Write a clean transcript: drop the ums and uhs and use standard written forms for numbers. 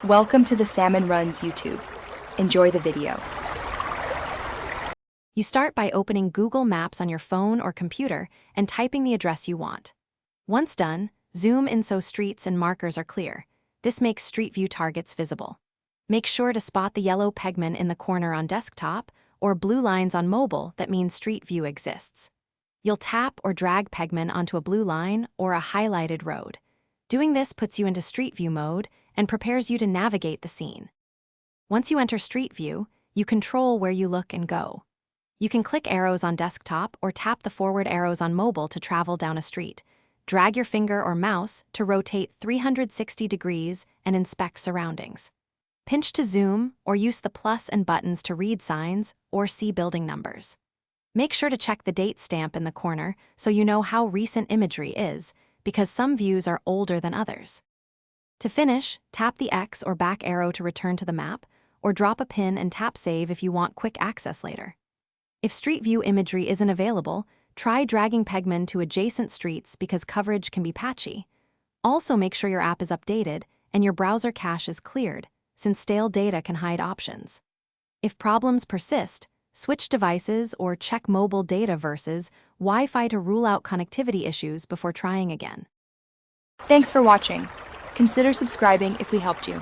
Welcome to the Salmon Runs YouTube. Enjoy the video. You start by opening Google Maps on your phone or computer and typing the address you want. Once done, zoom in so streets and markers are clear. This makes Street View targets visible. Make sure to spot the yellow pegment in the corner on desktop or blue lines on mobile that means Street View exists. You'll tap or drag pegment onto a blue line or a highlighted road. Doing this puts you into Street View mode and prepares you to navigate the scene. Once you enter Street View, you control where you look and go. You can click arrows on desktop or tap the forward arrows on mobile to travel down a street. Drag your finger or mouse to rotate 360 degrees and inspect surroundings. Pinch to zoom or use the plus and buttons to read signs or see building numbers. Make sure to check the date stamp in the corner so you know how recent imagery is, because some views are older than others. To finish, tap the X or back arrow to return to the map, or drop a pin and tap Save if you want quick access later. If Street View imagery isn't available, try dragging pegment to adjacent streets because coverage can be patchy. Also make sure your app is updated and your browser cache is cleared, since stale data can hide options. If problems persist, switch devices or check mobile data versus Wi-Fi to rule out connectivity issues before trying again. Thanks for watching. Consider subscribing if we helped you.